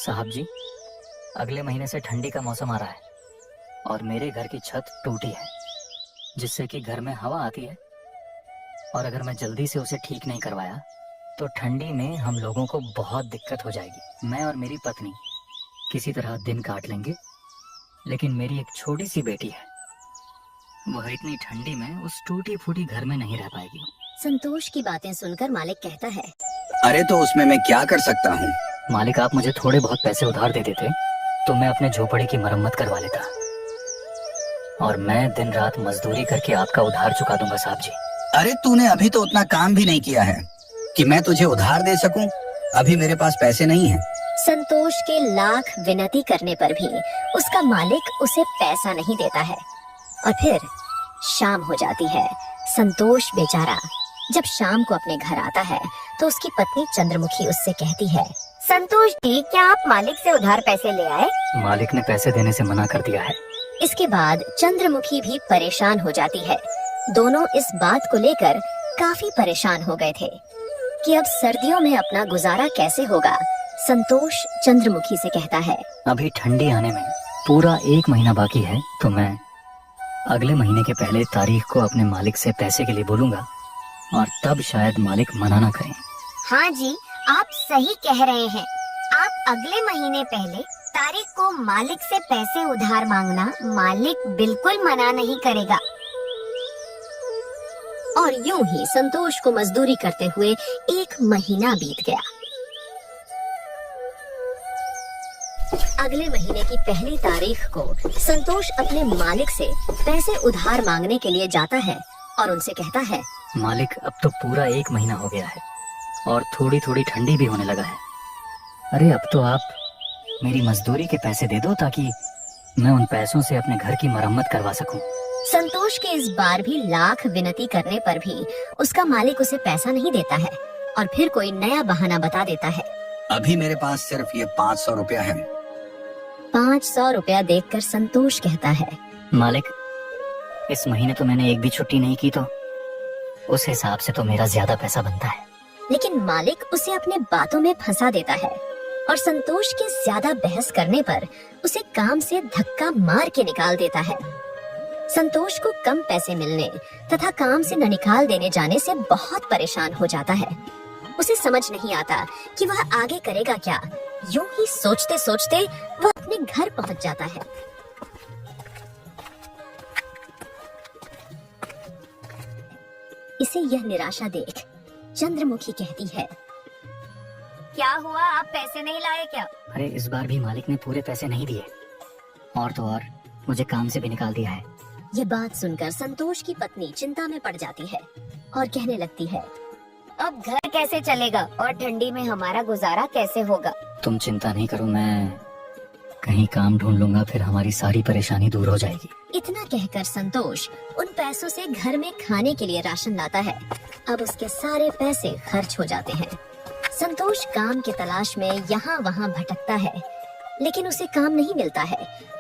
साहब जी, अगले महीने से ठंडी का मौसम आ रहा है और मेरे घर की छत टूटी है, जिससे कि घर में हवा आती है, और अगर मैं जल्दी से उसे ठीक नहीं करवाया तो ठंडी में हम लोगों को बहुत दिक्कत हो जाएगी। मैं और मेरी पत्नी किसी तरह दिन काट लेंगे, लेकिन मेरी एक छोटी सी बेटी है, वह इतनी ठंडी में उस टूटी फूटी घर में नहीं रह पाएगी। संतोष की बातें सुनकर मालिक कहता है, अरे तो उसमें मैं क्या कर सकता हूँ? मालिक, आप मुझे थोड़े बहुत पैसे उधार दे देते तो मैं अपने झोपड़ी की मरम्मत करवा लेता, और मैं दिन रात मजदूरी करके आपका उधार चुका दूंगा साहब जी। अरे तूने अभी तो उतना काम भी नहीं किया है कि मैं तुझे उधार दे सकूं। अभी मेरे पास पैसे नहीं हैं। संतोष के लाख विनती करने पर भी उसका मालिक उसे पैसा नहीं देता है। और फिर शाम हो जाती है। संतोष बेचारा जब शाम को अपने घर आता है तो उसकी पत्नी चंद्रमुखी उससे कहती है, संतोष जी, क्या आप मालिक से उधार पैसे ले आए? मालिक ने पैसे देने से मना कर दिया है। इसके बाद चंद्रमुखी भी परेशान हो जाती है। दोनों इस बात को लेकर काफी परेशान हो गए थे कि अब सर्दियों में अपना गुजारा कैसे होगा। संतोष चंद्रमुखी से कहता है, अभी ठंडी आने में पूरा 1 महीना बाकी है, तो मैं अगले महीने के पहले तारीख को अपने मालिक से पैसे के लिए बोलूंगा, और तब शायद मालिक मना ना करें। हाँ जी, आप सही कह रहे हैं। आप अगले महीने पहले तारीख को मालिक से पैसे उधार मांगना, मालिक बिल्कुल मना नहीं करेगा। और यूं ही संतोष को मजदूरी करते हुए 1 महीना बीत गया। अगले महीने की पहली तारीख को संतोष अपने मालिक से पैसे उधार मांगने के लिए जाता है और उनसे कहता है, मालिक, अब तो पूरा 1 महीना हो गया है और थोड़ी थोड़ी ठंडी भी होने लगा है। अरे अब तो आप मेरी मजदूरी के पैसे दे दो ताकि मैं उन पैसों से अपने घर की मरम्मत करवा सकूं। संतोष के इस बार भी लाख विनती करने पर भी उसका मालिक उसे पैसा नहीं देता है और फिर कोई नया बहाना बता देता है। अभी मेरे पास सिर्फ ये 500 रुपया है। 500 रुपया देखकर संतोष कहता है, मालिक, इस महीने तो मैंने एक भी छुट्टी नहीं की, तो उस हिसाब से तो मेरा ज्यादा पैसा बनता है। लेकिन मालिक उसे अपने बातों में फंसा देता है और संतोष के ज्यादा बहस करने पर उसे काम से धक्का मार के निकाल देता है। संतोष को कम पैसे मिलने तथा काम से न निकाल देने जाने से बहुत परेशान हो जाता है। उसे समझ नहीं आता कि वह आगे करेगा क्या। यूं ही सोचते सोचते वह अपने घर पहुंच जाता है। इसे यह निराशा देख चंद्रमुखी कहती है, क्या हुआ, आप पैसे नहीं लाए क्या? अरे इस बार भी मालिक ने पूरे पैसे नहीं दिए, और तो और मुझे काम से भी निकाल दिया है। ये बात सुनकर संतोष की पत्नी चिंता में पड़ जाती है और कहने लगती है, अब घर कैसे चलेगा और ठंडी में हमारा गुजारा कैसे होगा? तुम चिंता नहीं करो, मैं कहीं काम ढूंढ लूंगा, फिर हमारी सारी परेशानी दूर हो जाएगी। इतना कहकर संतोष उन पैसों से घर में खाने के लिए राशन लाता है। अब उसके सारे पैसे खर्च हो जाते हैं। संतोष काम की तलाश में यहाँ वहाँ भटकता है, लेकिन उसे काम नहीं मिलता है।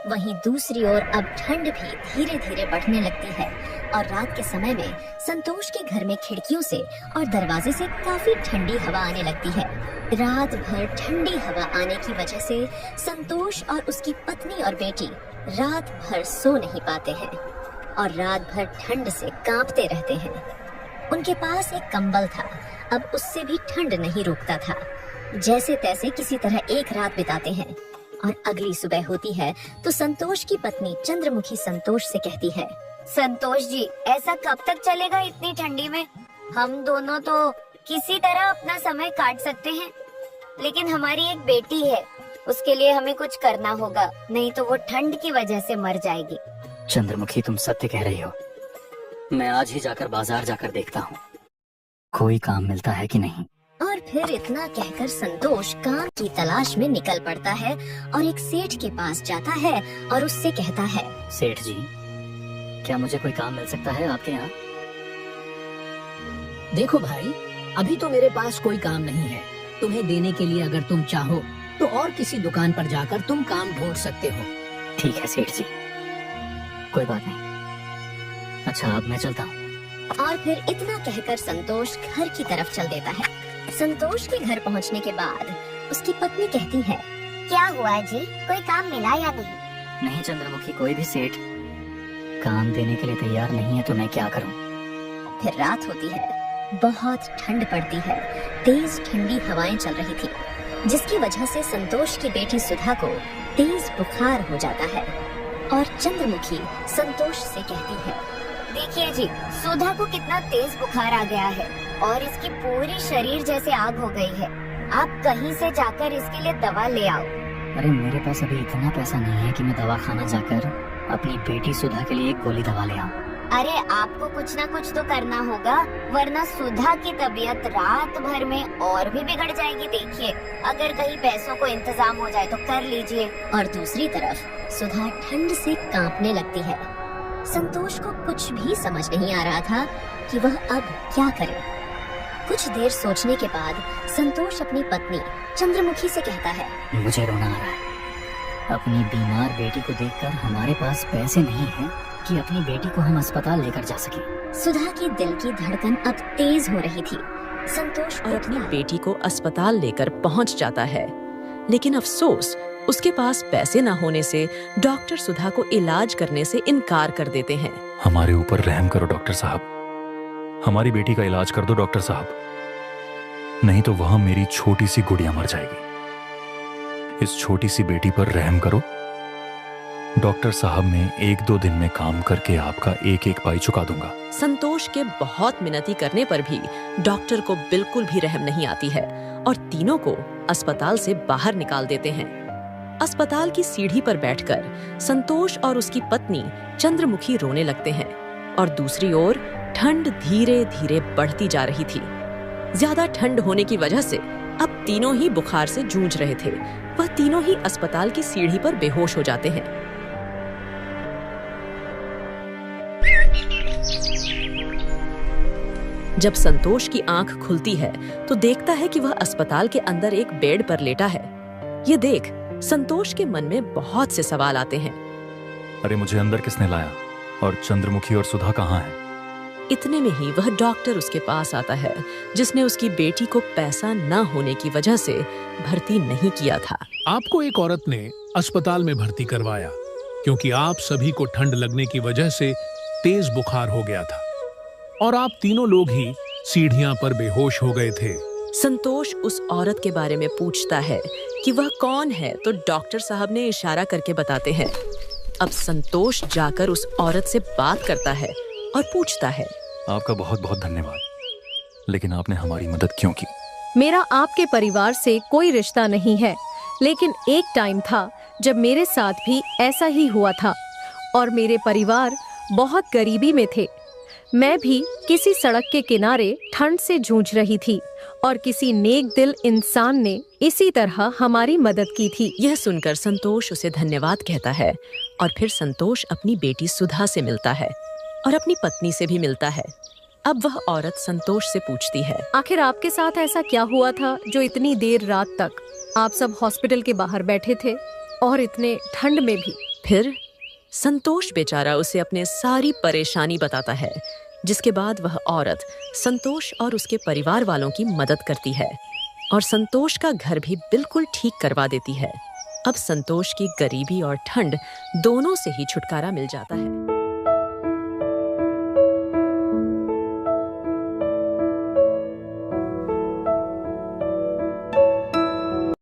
वहीं दूसरी ओर अब ठंड भी धीरे धीरे बढ़ने लगती है और रात के समय में संतोष के घर में खिड़कियों से और दरवाजे से काफी ठंडी हवा आने लगती है। रात भर ठंडी हवा आने की वजह से संतोष और उसकी पत्नी और बेटी रात भर सो नहीं पाते हैं और रात भर ठंड से कांपते रहते हैं। उनके पास एक कंबल था, अब उससे भी ठंड नहीं रुकता था। जैसे तैसे किसी तरह एक रात बिताते हैं और अगली सुबह होती है तो संतोष की पत्नी चंद्रमुखी संतोष से कहती है, संतोष जी, ऐसा कब तक चलेगा इतनी ठंडी में? हम दोनों तो किसी तरह अपना समय काट सकते हैं, लेकिन हमारी एक बेटी है, उसके लिए हमें कुछ करना होगा, नहीं तो वो ठंड की वजह से मर जाएगी। चंद्रमुखी, तुम सत्य कह रही हो। मैं आज ही जाकर बाजार जाकर देखता हूँ कोई काम मिलता है कि नहीं। और फिर इतना कहकर संतोष काम की तलाश में निकल पड़ता है और एक सेठ के पास जाता है और उससे कहता है, सेठ जी, क्या मुझे कोई काम मिल सकता है आपके यहाँ? देखो भाई, अभी तो मेरे पास कोई काम नहीं है। तुम्हें देने के लिए अगर तुम चाहो तो और किसी दुकान पर जाकर तुम काम ढूंढ सकते हो। ठीक है सेठ जी, कोई बात नहीं। अच्छा, अब मैं चलता हूँ। और फिर इतना कहकर संतोष घर की तरफ चल देता है। संतोष के घर पहुंचने के बाद उसकी पत्नी कहती है, क्या हुआ जी, कोई काम मिला या नहीं? नहीं चंद्रमुखी, कोई भी सेठ काम देने के लिए तैयार नहीं है, तो मैं क्या करूं? फिर रात होती है, बहुत ठंड पड़ती है, तेज ठंडी हवाएं चल रही थी, जिसकी वजह से संतोष की बेटी सुधा को तेज बुखार हो जाता है। और चंद्रमुखी संतोष से कहती है, देखिए जी, सुधा को कितना तेज बुखार आ गया है और इसकी पूरी शरीर जैसे आग हो गई है। आप कहीं से जाकर इसके लिए दवा ले आओ। अरे मेरे पास अभी इतना पैसा नहीं है कि मैं दवा खाना जाकर अपनी बेटी सुधा के लिए एक गोली दवा ले आऊं। अरे आपको कुछ ना कुछ तो करना होगा, वरना सुधा की तबीयत रात भर में और भी बिगड़ जाएगी। देखिए, अगर कहीं पैसों को इंतजाम हो जाए तो कर लीजिए। और दूसरी तरफ सुधा ठंड से कांपने लगती है। संतोष को कुछ भी समझ नहीं आ रहा था कि वह अब क्या करे। कुछ देर सोचने के बाद संतोष अपनी पत्नी चंद्रमुखी से कहता है, मुझे रोना आ रहा है। अपनी बीमार बेटी को देखकर हमारे पास पैसे नहीं हैं कि अपनी बेटी को हम अस्पताल लेकर जा सके। सुधा की दिल की धड़कन अब तेज हो रही थी। संतोष और अपनी उठता है। बेटी को अस्पताल लेकर पहुंच जाता है, लेकिन अफसोस उसके पास पैसे न होने से डॉक्टर सुधा को इलाज करने से इनकार कर देते हैं। हमारे ऊपर रहम करो डॉक्टर साहब, हमारी बेटी का इलाज कर दो डॉक्टर साहब, नहीं तो वह मेरी छोटी सी गुड़िया मर जाएगी। इस छोटी सी बेटी पर रहम करो डॉक्टर साहब, मैं 1-2 दिन में काम करके आपका एक एक पाई चुका दूंगा। संतोष के बहुत मिन्नती करने पर भी डॉक्टर को बिल्कुल भी रहम नहीं आती है और तीनों को अस्पताल से बाहर निकाल देते हैं। अस्पताल की सीढ़ी पर बैठकर संतोष और उसकी पत्नी चंद्रमुखी रोने लगते हैं और दूसरी ओर ठंड धीरे धीरे बढ़ती जा रही थी। ज्यादा ठंड होने की वजह से अब तीनों ही बुखार से जूझ रहे थे। वह तीनों ही अस्पताल की सीढ़ी पर बेहोश हो जाते हैं। जब संतोष की आंख खुलती है तो देखता है कि वह अस्पताल के अंदर एक बेड पर लेटा है। ये देख संतोष के मन में बहुत से सवाल आते हैं। अरे मुझे अंदर किसने लाया और चंद्रमुखी और सुधा कहाँ हैं? इतने में ही वह डॉक्टर उसके पास आता है, जिसने उसकी बेटी को पैसा न होने की वजह से भर्ती नहीं किया था। आपको एक औरत ने अस्पताल में भर्ती करवाया क्योंकि आप सभी को ठंड लगने की वजह से तेज बुखार हो गया था और आप तीनों लोग ही सीढ़ियां पर बेहोश हो गए थे। संतोष उस औरत के बारे में पूछता है कि वह कौन है, तो डॉक्टर साहब ने इशारा करके बताते हैं। अब संतोष जाकर उस औरत से बात करता है और पूछता है, आपका बहुत बहुत धन्यवाद, लेकिन आपने हमारी मदद क्यों की? मेरा आपके परिवार से कोई रिश्ता नहीं है, लेकिन एक टाइम था जब मेरे साथ भी ऐसा ही हुआ था और मेरे परिवार बहुत गरीबी में थे। मैं भी किसी सड़क के किनारे ठंड से जूझ रही थी और किसी नेक दिल इंसान ने इसी तरह हमारी मदद की थी। यह सुनकर संतोष उसे धन्यवाद कहता है और फिर संतोष अपनी बेटी सुधा से मिलता है और अपनी पत्नी से भी मिलता है। अब वह औरत संतोष से पूछती है, आखिर आपके साथ ऐसा क्या हुआ था जो इतनी देर रात तक आप सब हॉस्पिटल के बाहर बैठे थे और इतने ठंड में भी? फिर संतोष बेचारा उसे अपने सारी परेशानी बताता है, जिसके बाद वह औरत संतोष और उसके परिवार वालों की मदद करती है और संतोष का घर भी बिल्कुल ठीक करवा देती है। अब संतोष की गरीबी और ठंड दोनों से ही छुटकारा मिल जाता है।